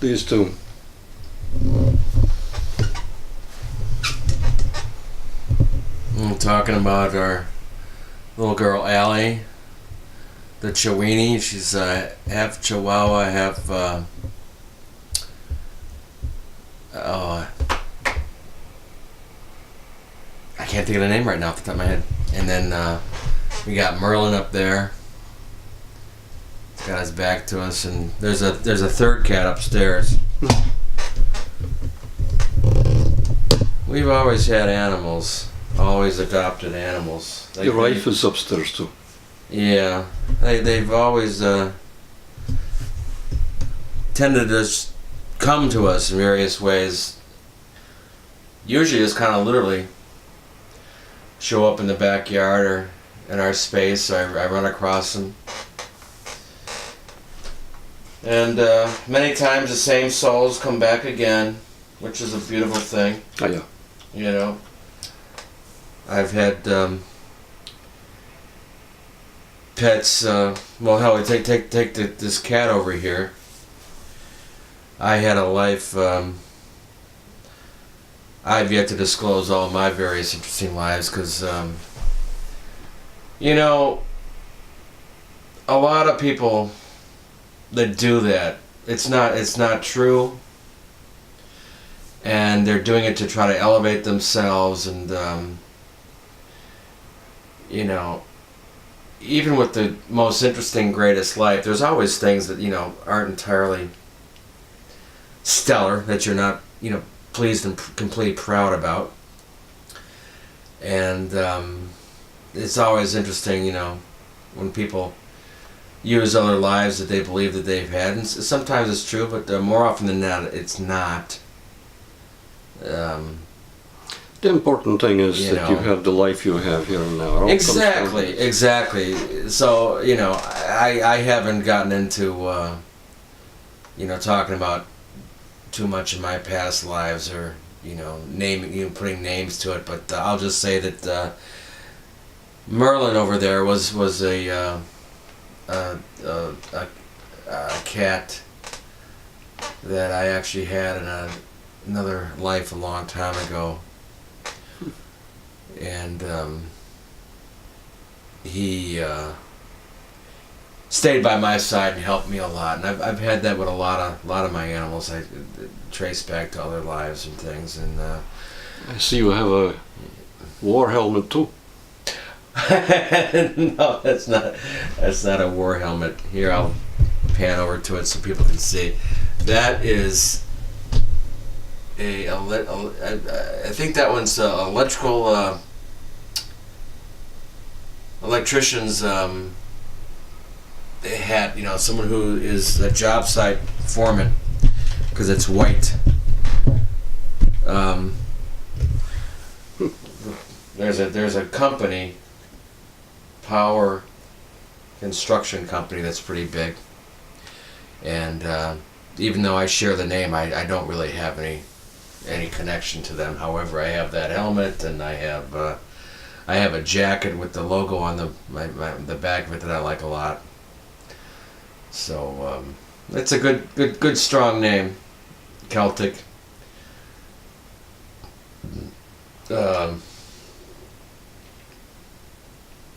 These two. I'm talking about our little girl Allie, the Chiweenie. She's half Chihuahua, half I can't think of the name right now off the top of my head. And then we got Merlin up there. He's got his back to us, and there's a third cat upstairs. We've always had animals, always adopted animals. Your wife is upstairs too. Yeah, they've always tended to just come to us in various ways. Usually it's kind of literally show up in the backyard or in our space. I run across them. And many times the same souls come back again, which is a beautiful thing. Oh, yeah. You know, I've had pets. Well, hell, take this cat over here. I had a life. I've yet to disclose all my various interesting lives because, you know, a lot of people that do that, it's not true. And they're doing it to try to elevate themselves, and you know, even with the most interesting, greatest life, there's always things that, you know, aren't entirely stellar, that you're not, you know, pleased and completely proud about. And it's always interesting, you know, when people use other lives that they believe that they've had, and sometimes it's true, but more often than not, it's not. The important thing is that you have the life you have here and now. Exactly. So, you know, I haven't gotten into, you know, talking about too much of my past lives, or, you know, putting names to it. But I'll just say that Merlin over there was a cat that I actually had in another life a long time ago, and he stayed by my side and helped me a lot. And I've had that with a lot of my animals. I trace back to other lives and things. And I see you have a war helmet too. No, that's not a war helmet. Here, I'll pan over to it so people can see. That is I think that one's electrician's hat, you know, someone who is a job site foreman, because it's white. There's a company, power construction company, that's pretty big, and even though I share the name, I don't really have any connection to them. However, I have that helmet, and I have a jacket with the logo on the back of it that I like a lot. So it's a good strong name, Celtic. What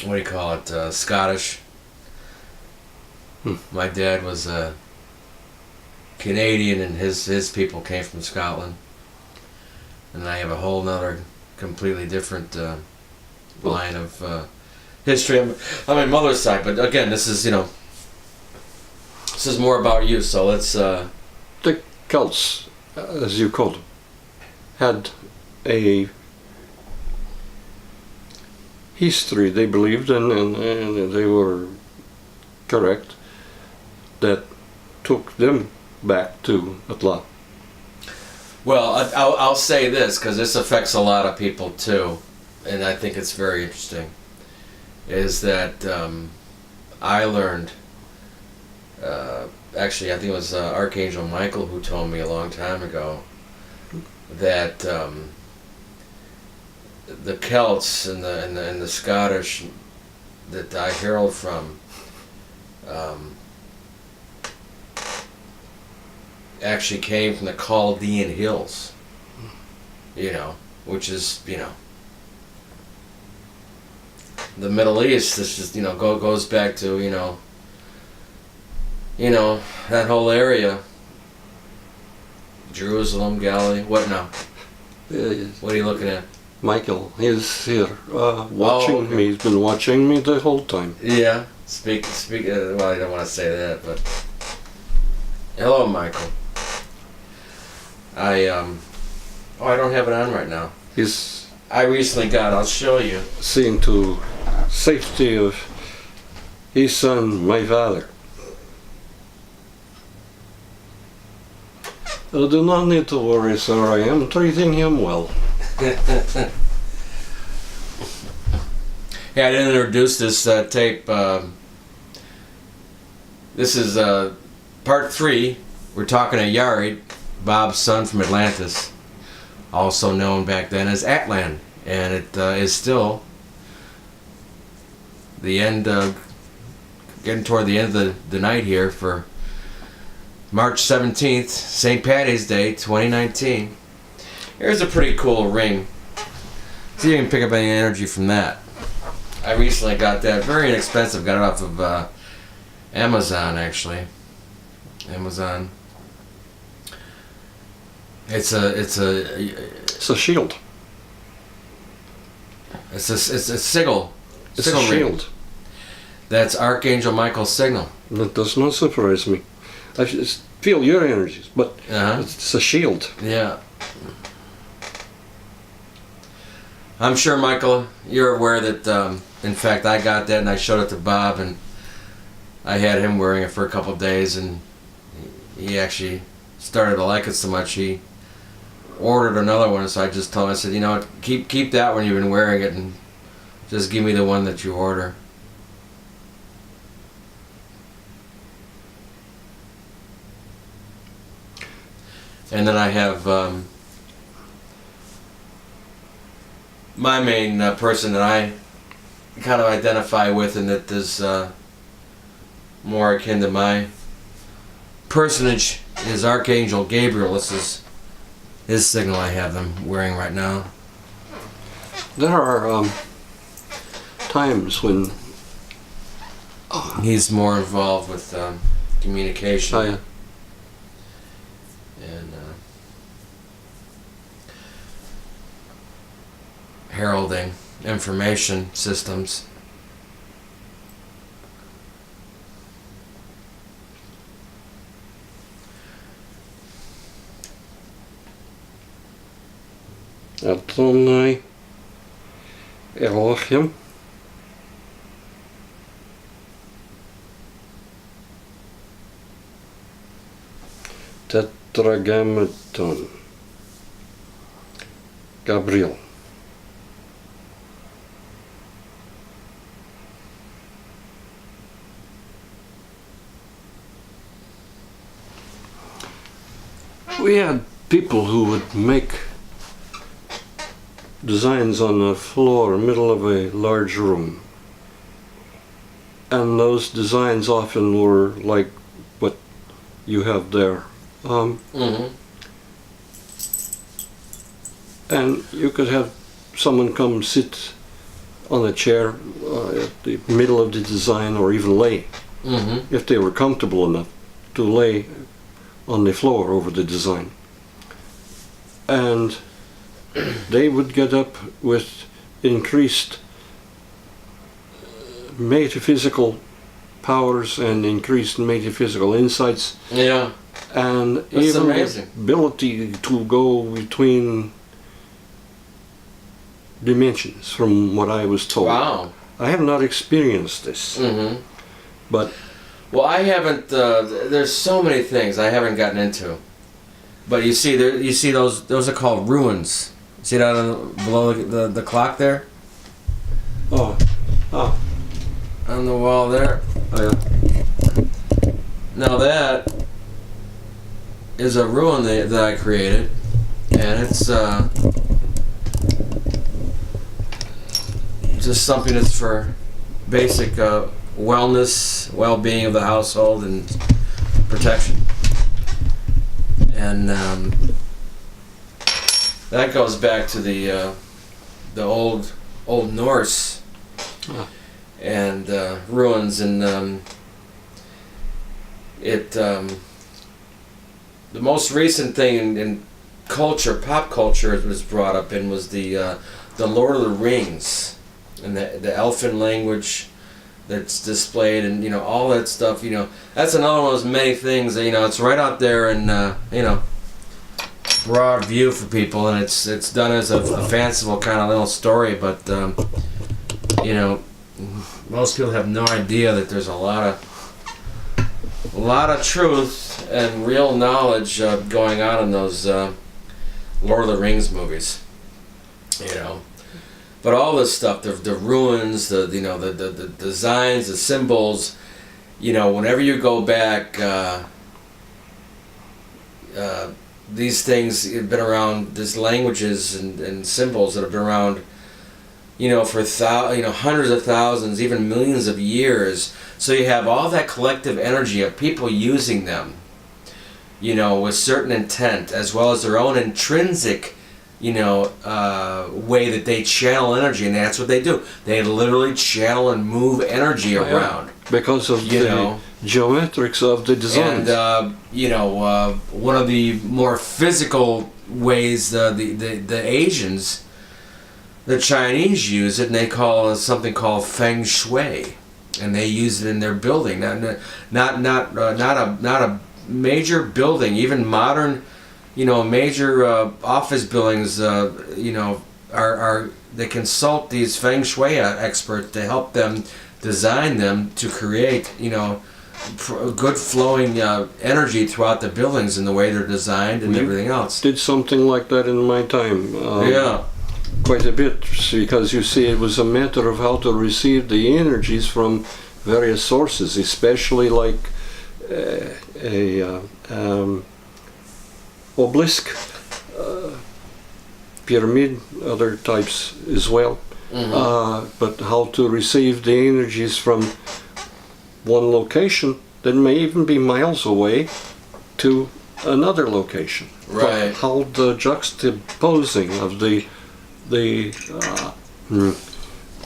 do you call it? Scottish. My dad was Canadian, and his people came from Scotland. And I have a whole nother completely different line of history on my mother's side. But again, this is more about you. So let's. The Celts, as you called them, had a history they believed in, and they were correct, that took them back to Atlantis. Well, I'll say this, because this affects a lot of people too, and I think it's very interesting, is that I learned, actually I think it was Archangel Michael who told me a long time ago, that the Celts and the Scottish that I herald from actually came from the Chaldean hills. Which is, the Middle East. This just, goes back to, that whole area. Jerusalem, Galilee. What now? What are you looking at? Michael, he's here, watching okay. me. He's been watching me the whole time. Yeah. Speak. Well, I don't want to say that, but hello, Michael. I don't have it on right now. He's I recently got. I'll show you. seeing to safety of his son, my father. You do not need to worry, sir. I am treating him well. Yeah, I didn't introduce this tape. This is part 3. We're talking to Yarried, Bob's son from Atlantis, also known back then as Atlan, and it is still the end, getting toward the end of the night here for March 17th, St. Patty's Day, 2019. Here's a pretty cool ring. See if you can pick up any energy from that. I recently got that. Very inexpensive. Got it off of Amazon, actually. Amazon. It's a shield. It's a sigil. It's Sigil a ring. shield. That's Archangel Michael's signal. That does not surprise me. I just feel your energies, but it's a shield. Yeah. I'm sure, Michael, you're aware that, in fact, I got that and I showed it to Bob, and I had him wearing it for a couple of days, and he actually started to like it so much he ordered another one. So I just told him, I said, keep that one, you've been wearing it, and just give me the one that you order. And then I have my main person that I kind of identify with, and that is more akin to my personage, is Archangel Gabriel. This is his signal I have them wearing right now. There are times when he's more involved with communication. I And heralding information systems. Adonai Elohim Tetragrammaton Gabriel. We had people who would make designs on the floor, middle of a large room. And those designs often were like what you have there. And you could have someone come sit on a chair at the middle of the design, or even lay, if they were comfortable enough to lay on the floor over the design. And they would get up with increased metaphysical powers and increased metaphysical insights. Yeah. And That's even amazing. the ability to go between dimensions, from what I was told. Wow. I have not experienced this, but Well, I haven't. There's so many things I haven't gotten into. But you see, those are called ruins. See that below the clock there? oh, On the wall there. yeah. Now that is a ruin that I created, and it's just something that's for basic wellness, well-being of the household, and protection. and that goes back to the old Norse and ruins, and the most recent thing in culture, pop culture, it was brought up in was the Lord of the Rings and the elfin language that's displayed, and all that stuff. That's another one of those many things that it's right out there in broad view for people, and it's done as a fanciful kind of little story, but most people have no idea that there's a lot of truth and real knowledge going on in those Lord of the Rings movies. But all this stuff, the ruins, the designs, the symbols, whenever you go back, these things have been around. These languages and symbols that have been around, for hundreds of thousands, even millions of years. So you have all that collective energy of people using them, with certain intent, as well as their own intrinsic, way that they channel energy, and that's what they do. They literally channel and move energy around because of the geometrics of the design. And one of the more physical ways the Asians, the Chinese use it, and they call it something called feng shui, and they use it in their building. Not a major building, even modern. Major office buildings, are they consult these feng shui experts to help them design them to create, good flowing energy throughout the buildings and the way they're designed and everything else. Did something like that in my time. Quite a bit, because you see, it was a matter of how to receive the energies from various sources, especially like obelisk, pyramid, other types as well. But how to receive the energies from one location that may even be miles away to another location. Right. But how the juxtaposing of the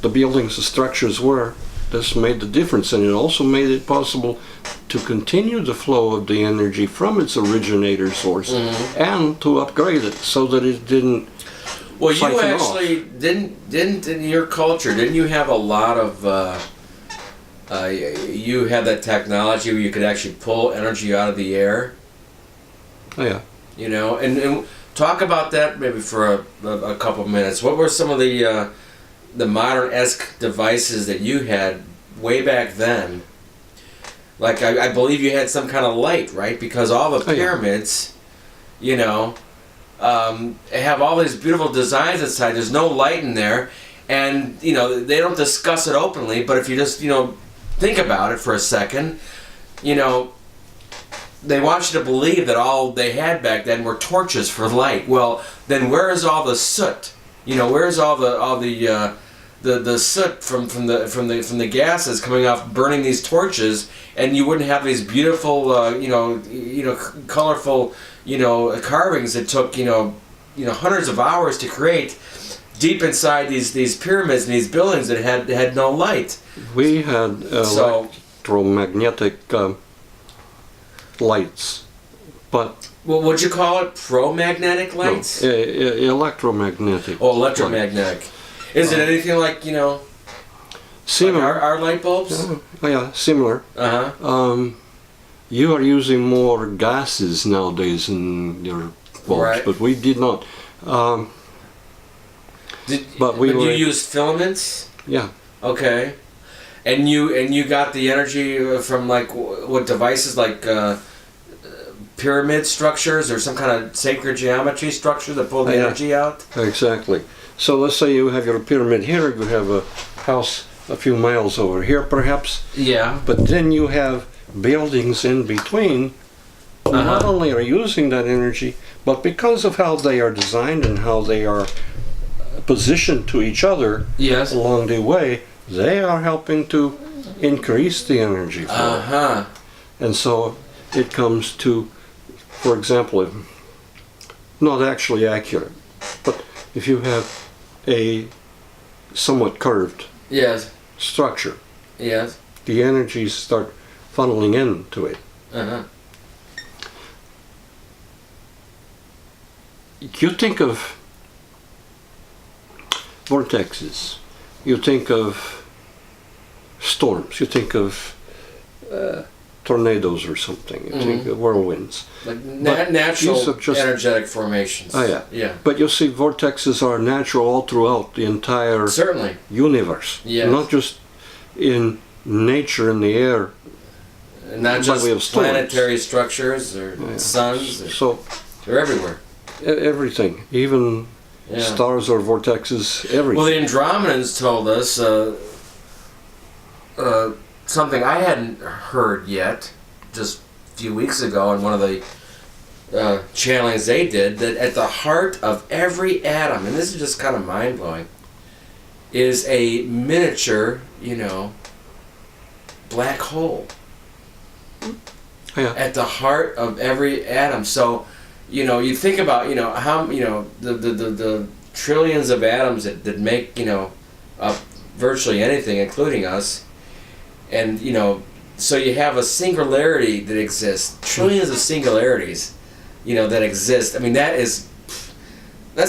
buildings, the structures were, this made the difference, and it also made it possible to continue the flow of the energy from its originator source and to upgrade it so that it didn't. Well, you actually didn't in your culture, didn't you have a lot of you had that technology where you could actually pull energy out of the air? Oh, yeah. And talk about that maybe for a couple of minutes. What were some of the modern-esque devices that you had way back then? Like, I believe you had some kind of light, right? Because all the pyramids, have all these beautiful designs inside. There's no light in there. And, they don't discuss it openly, but if you just, think about it for a second, they want you to believe that all they had back then were torches for light. Well, then where is all the soot? Where's all the soot from the gases coming off burning these torches, and you wouldn't have these beautiful colorful carvings that took hundreds of hours to create deep inside these pyramids and these buildings that had no light. We had electromagnetic lights, but well, would you call it pro-magnetic lights? No, electromagnetic. Oh, electromagnetic. Is it anything like similar? Like our light bulbs? Yeah, similar. You are using more gases nowadays in your bulbs, right. But we did not. But you used filaments? Yeah. Okay. And you got the energy from like what devices, like pyramid structures or some kind of sacred geometry structure that pull the energy out? Exactly. So let's say you have your pyramid here, you have a house a few miles over here perhaps. Yeah. But then you have buildings in between who not only are using that energy, but because of how they are designed and how they are positioned to each other along the way, they are helping to increase the energy flow. And so it comes to for example, not actually accurate, but if you have a somewhat curved Yes. structure, Yes. the energies start funneling into it. Uh-huh. You think of vortexes, you think of storms, you think of tornadoes or something, you think of whirlwinds. Like But natural these are just- energetic formations. Oh yeah. Yeah. But you see, vortexes are natural all throughout the entire Certainly. universe, Yes. not just in nature in the air. Not By just way of storms. planetary structures or Yeah. suns. So They're everywhere. everything, even Yeah. stars or vortexes, everything. Well, the Andromedans told us something I hadn't heard yet, just a few weeks ago in one of the channelings they did, that at the heart of every atom, and this is just kind of mind-blowing, is a miniature, black hole. Yeah. At the heart of every atom. So, you think about, how, the trillions of atoms that make, up virtually anything, including us. And, so you have a singularity that exists, trillions of singularities, that exist. I mean, that's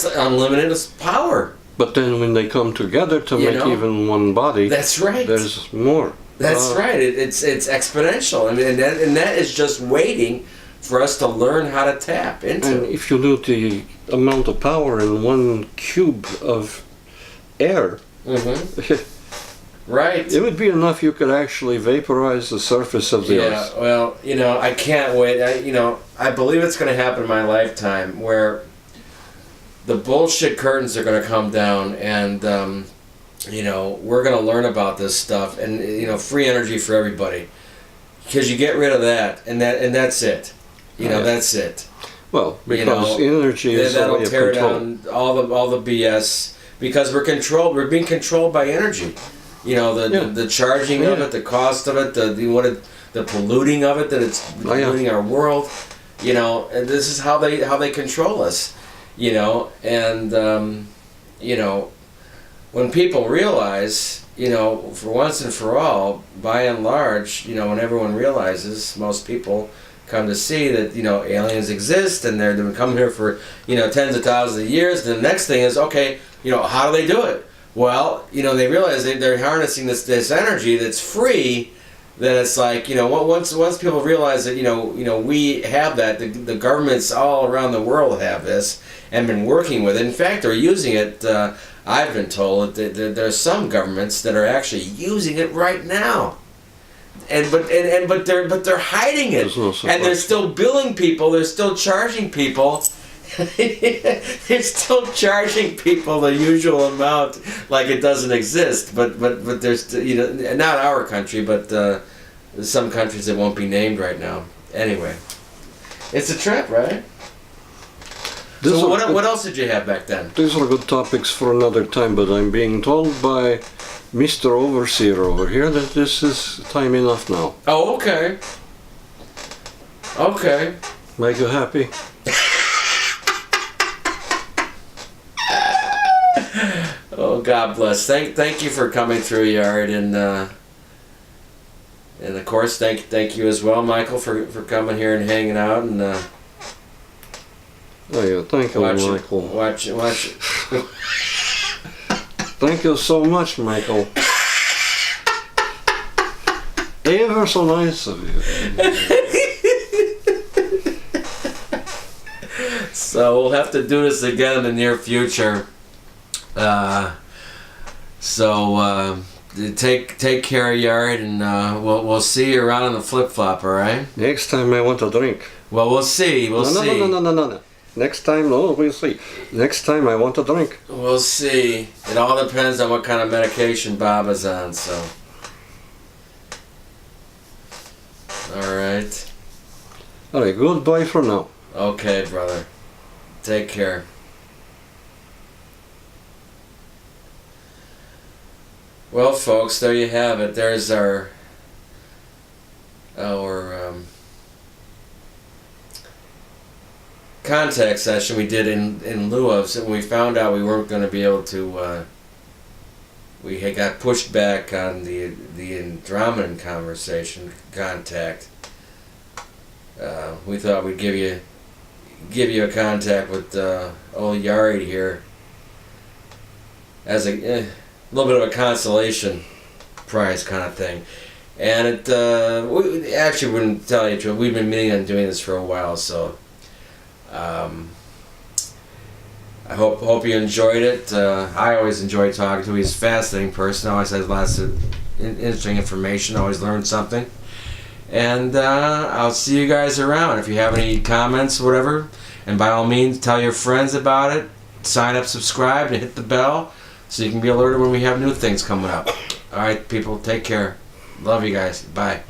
unlimited power. But then when they come together to You make know? even one body, That's right. there's more. That's right. It's exponential. I mean, and that is just waiting for us to learn how to tap And into. if you knew the amount of power in 1 cube of air, Right. it would be enough you could actually vaporize the surface of the Yeah. earth. Well, I can't wait. I believe it's going to happen in my lifetime, where the bullshit curtains are going to come down, and we're going to learn about this stuff, and free energy for everybody, because you get rid of that, and that's it. Yeah. That's it. Well, because energy is a That'll way of tear control. down all the BS, because we're controlled. We're being controlled by energy. The charging of it, the cost of it, the polluting of it, that it's polluting our world. And this is how they control us. And when people realize, for once and for all, by and large, when everyone realizes, most people come to see that, aliens exist, and they've been coming here for, tens of thousands of years. Then the next thing is, okay, how do they do it? Well, they realize they're harnessing this energy that's free. Then it's like, once people realize that, we have that, the governments all around the world have this and been working with it. In fact, they're using it. I've been told that there's some governments that are actually using it right now. But they're hiding it, and they're still billing people. They're still charging people. They're still charging people the usual amount, like it doesn't exist. But there's not our country, but some countries that won't be named right now. Anyway, it's a trip, right? So what else did you have back then? These are good topics for another time, but I'm being told by Mr. Overseer over here that this is time enough now. Oh, okay. Okay. Make you happy? Oh, God bless. Thank you for coming through, Yarried, and of course thank you as well, Michael, for coming here and hanging out and Oh yeah, thank you, Michael. Watch. Thank you so much, Michael. Ever so nice of you. So we'll have to do this again in the near future. Take care, Yarried, and we'll see you around on the flip flop. All right. Next time I want a drink. Well, we'll see. We'll see. No. Next time, no, we'll see. Next time I want a drink. We'll see. It all depends on what kind of medication Bob is on. So. All right. All right. Goodbye for now. Okay, brother. Take care. Well, folks, there you have it. There's our contact session we did in lieu of, so when we found out we weren't going to be able to, we had got pushed back on the Andromedan conversation contact. We thought we'd give you a contact with old Yarried here as a little bit of a consolation prize kind of thing. And it we actually wouldn't tell you the truth. We've been meaning on doing this for a while, so I hope you enjoyed it. I always enjoy talking to him. He's a fascinating person. Always has lots of interesting information. Always learn something. And I'll see you guys around. If you have any comments, whatever, and by all means, tell your friends about it. Sign up, subscribe, and hit the bell so you can be alerted when we have new things coming up. All right, people, take care. Love you guys. Bye.